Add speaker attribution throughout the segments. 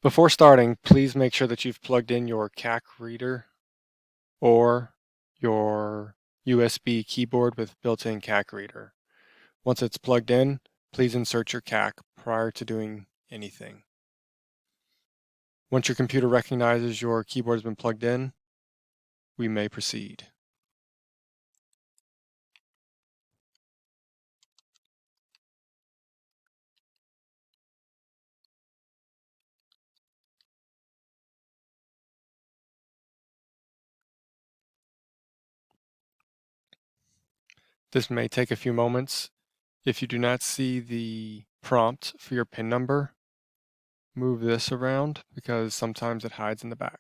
Speaker 1: Before starting, please make sure that you've plugged in your CAC reader or your USB keyboard with built-in CAC reader. Once it's plugged in, please insert your CAC prior to doing anything. Once your computer recognizes your keyboard has been plugged in, we may proceed. This may take a few moments. If you do not see the prompt for your PIN number, move this around because sometimes it hides in the back.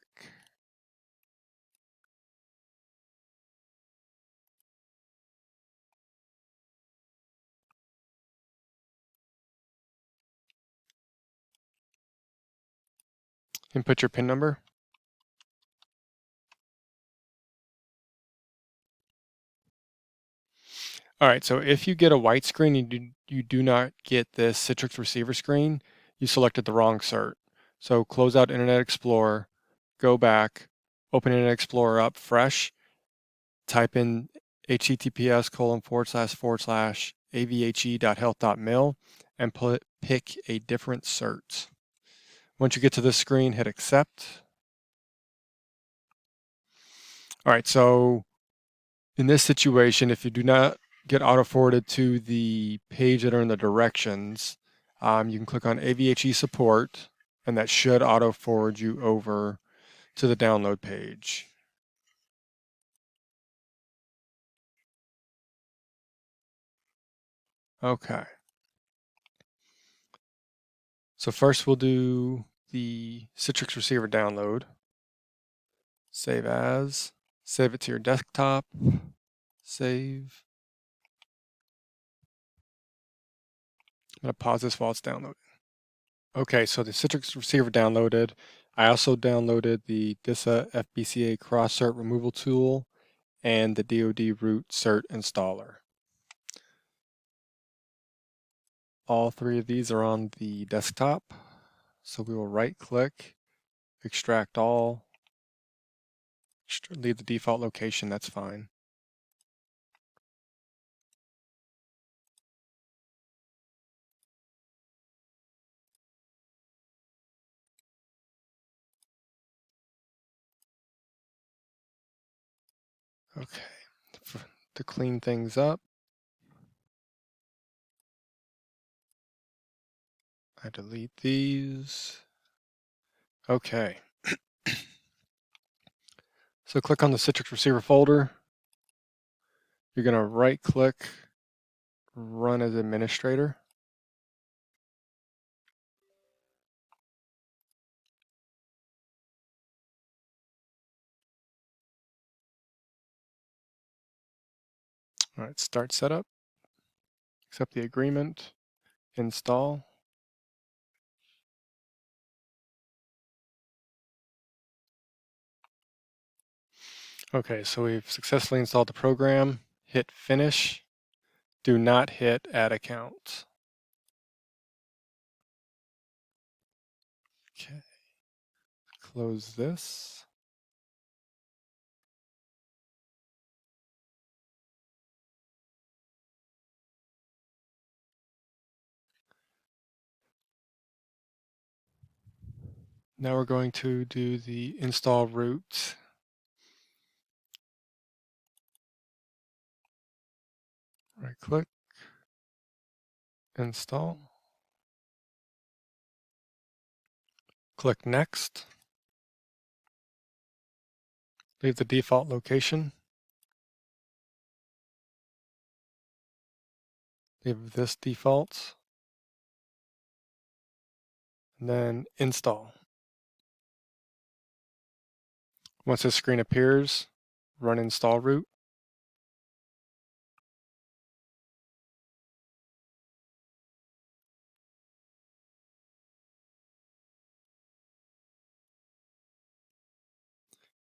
Speaker 1: Input your PIN number. All right, so if you get a white screen and you do not get this Citrix receiver screen, you selected the wrong cert. So close out Internet Explorer, go back, open Internet Explorer up fresh, type in https://avhe.health.mil and pick a different cert. Once you get to this screen, hit accept. All right, so in this situation, if you do not get auto-forwarded to the page that are in the directions, you can click on AVHE support, and that should auto-forward you over to the download page. Okay. So first we'll do the Citrix receiver download. Save as. Save it to your desktop. Save. I'm going to pause this while it's downloading. Okay, so the Citrix receiver downloaded. I also downloaded the DISA FBCA cross-cert removal tool and the DoD root cert installer. All three of these are on the desktop. So we will right-click, extract all, leave the default location, that's fine. Okay, to clean things up, I delete these. Okay. So click on the Citrix receiver folder. You're going to right-click, run as administrator. All right, start setup, accept the agreement, install. Okay, so we've successfully installed the program. Hit finish. Do not hit add account. Okay, close this. Now we're going to do the install root. Right click, install. Click next. Leave the default location. Leave this default. And then install. Once this screen appears, run install root.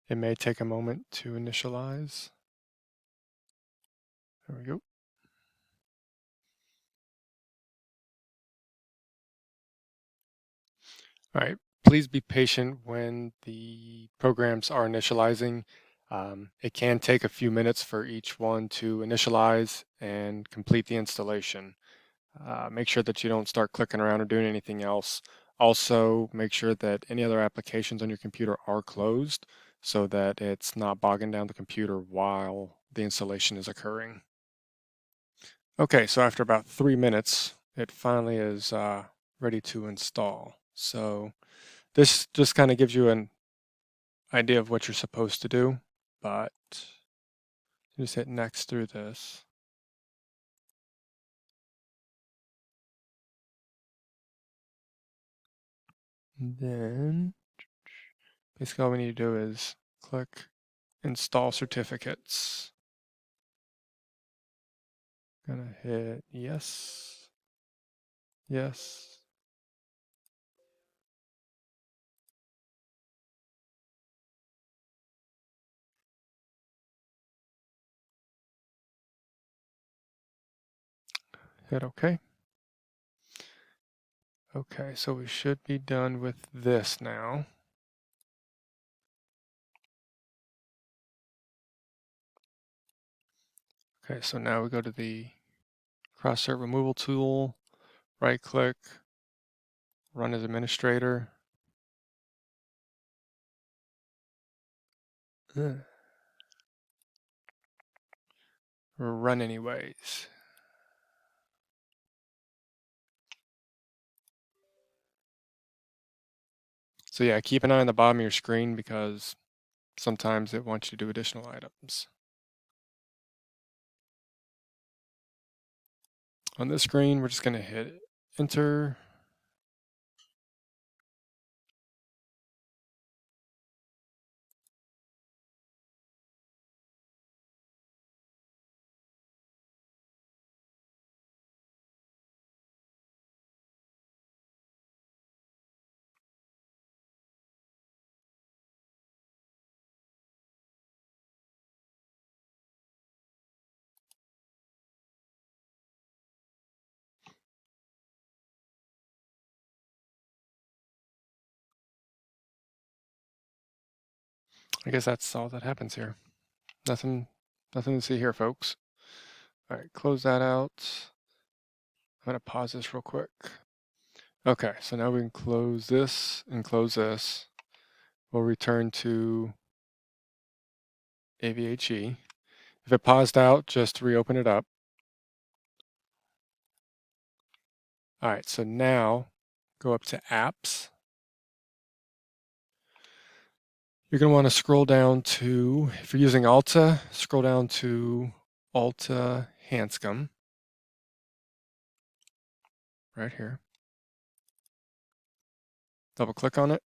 Speaker 1: It may take a moment to initialize. There we go. All right, please be patient when the programs are initializing. It can take a few minutes for each one to initialize and complete the installation. Make sure that you don't start clicking around or doing anything else. Also, make sure that any other applications on your computer are closed so that it's not bogging down the computer while the installation is occurring. Okay, so after about 3 minutes, it finally is ready to install. So this just kind of gives you an idea of what you're supposed to do, but just hit next through this. And then basically all we need to do is click install certificates. Gonna hit yes, yes. Hit OK. Okay, so we should be done with this now. Okay, so now we go to the cross-site removal tool, right click, run as administrator. Run anyways. So yeah, keep an eye on the bottom of your screen because sometimes it wants you to do additional items. On this screen, we're just going to hit enter. I guess that's all that happens here. Nothing to see here, folks. All right, close that out. I'm going to pause this real quick. Okay, so now we can close this and close this. We'll return to Avhe. If it paused out, just reopen it up. All right, so now go up to apps. You're going to want to scroll down to, if you're using Alta, scroll down to Alta Hanscom right here. Double click on it.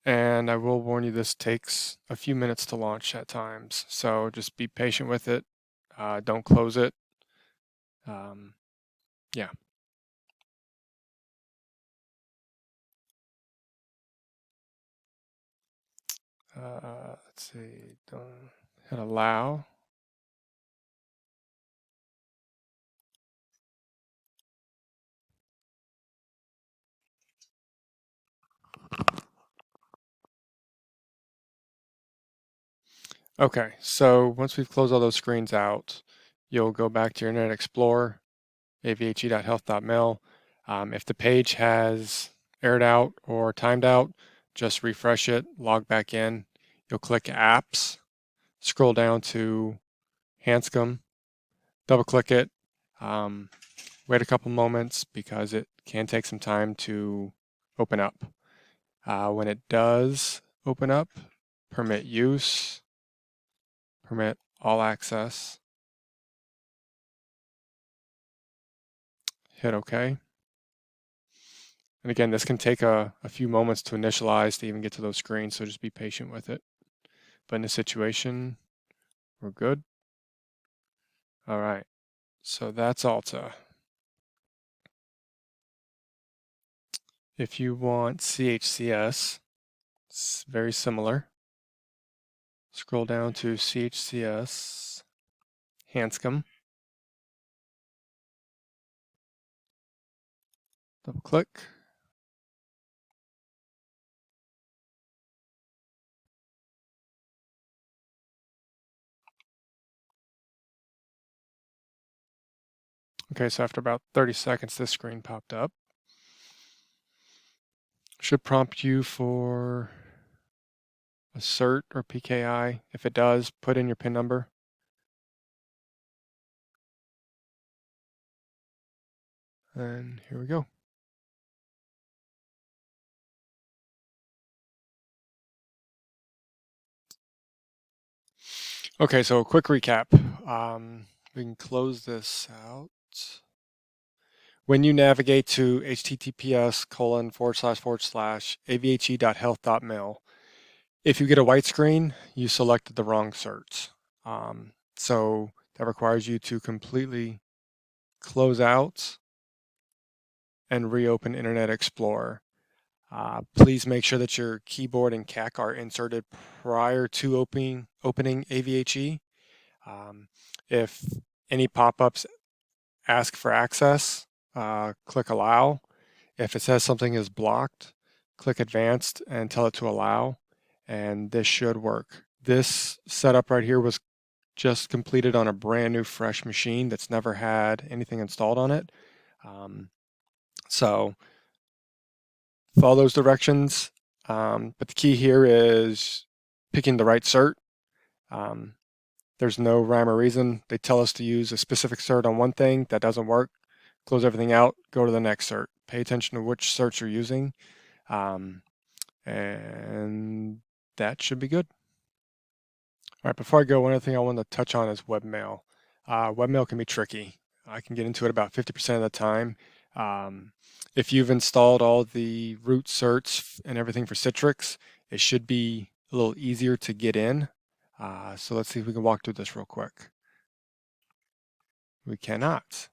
Speaker 1: And I will warn you, this takes a few minutes to launch at times. So just be patient with it. Don't close it. Yeah. Let's see, don't hit allow. Okay, so once we've closed all those screens out, you'll go back to your Internet Explorer, avhe.health.mil. If the page has aired out or timed out, just refresh it, log back in. You'll click Apps, scroll down to Hanscom, double click it, wait a couple moments because it can take some time to open up. When it does open up, permit use, permit all access, hit OK. And again, this can take a few moments to initialize to even get to those screens, so just be patient with it. But in this situation, we're good. All right, so that's Alta. If you want CHCS, it's very similar. Scroll down to CHCS, Hanscom. Double click. Okay, so after about 30 seconds, this screen popped up. Should prompt you for a cert or PKI. If it does, put in your PIN number. And here we go. Okay, so a quick recap. We can close this out. When you navigate to https://avhe.health.mil, if you get a white screen, you selected the wrong cert. So that requires you to completely close out and reopen Internet Explorer. Please make sure that your keyboard and CAC are inserted prior to opening Avhe. If any pop-ups ask for access, click allow. If it says something is blocked, click advanced and tell it to allow, and this should work. This setup right here was just completed on a brand new fresh machine that's never had anything installed on it. So follow those directions, but the key here is picking the right cert. There's no rhyme or reason. They tell us to use a specific cert on one thing, that doesn't work. Close everything out, go to the next cert. Pay attention to which certs you're using, and that should be good. All right, before I go, one other thing I want to touch on is webmail. Webmail can be tricky. I can get into it about 50% of the time. If you've installed all the root certs and everything for Citrix, it should be a little easier to get in. So let's see if we can walk through this real quick. We cannot.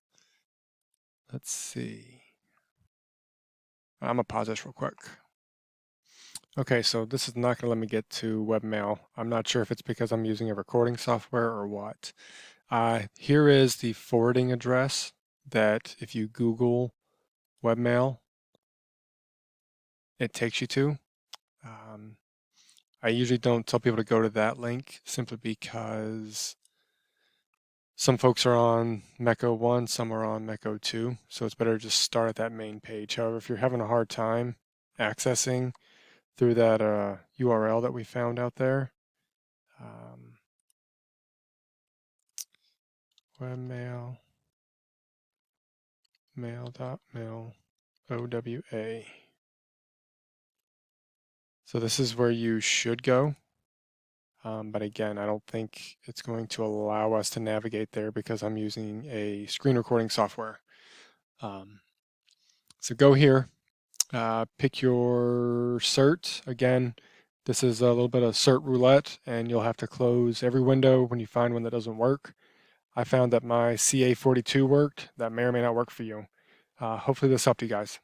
Speaker 1: Let's see. I'm gonna pause this real quick. Okay, so this is not gonna let me get to webmail. I'm not sure if it's because I'm using a recording software or what. Here is the forwarding address that if you Google webmail, it takes you to. I usually don't tell people to go to that link simply because some folks are on Mecco 1, some are on Mecco 2, so it's better to just start at that main page. However, if you're having a hard time accessing through that URL that we found out there, webmail, mail.mil, OWA. So this is where you should go. But again, I don't think it's going to allow us to navigate there because I'm using a screen recording software. So go here, pick your cert. Again, this is a little bit of cert roulette, and you'll have to close every window when you find one that doesn't work. I found that my CA42 worked. That may or may not work for you. Hopefully this helped you guys.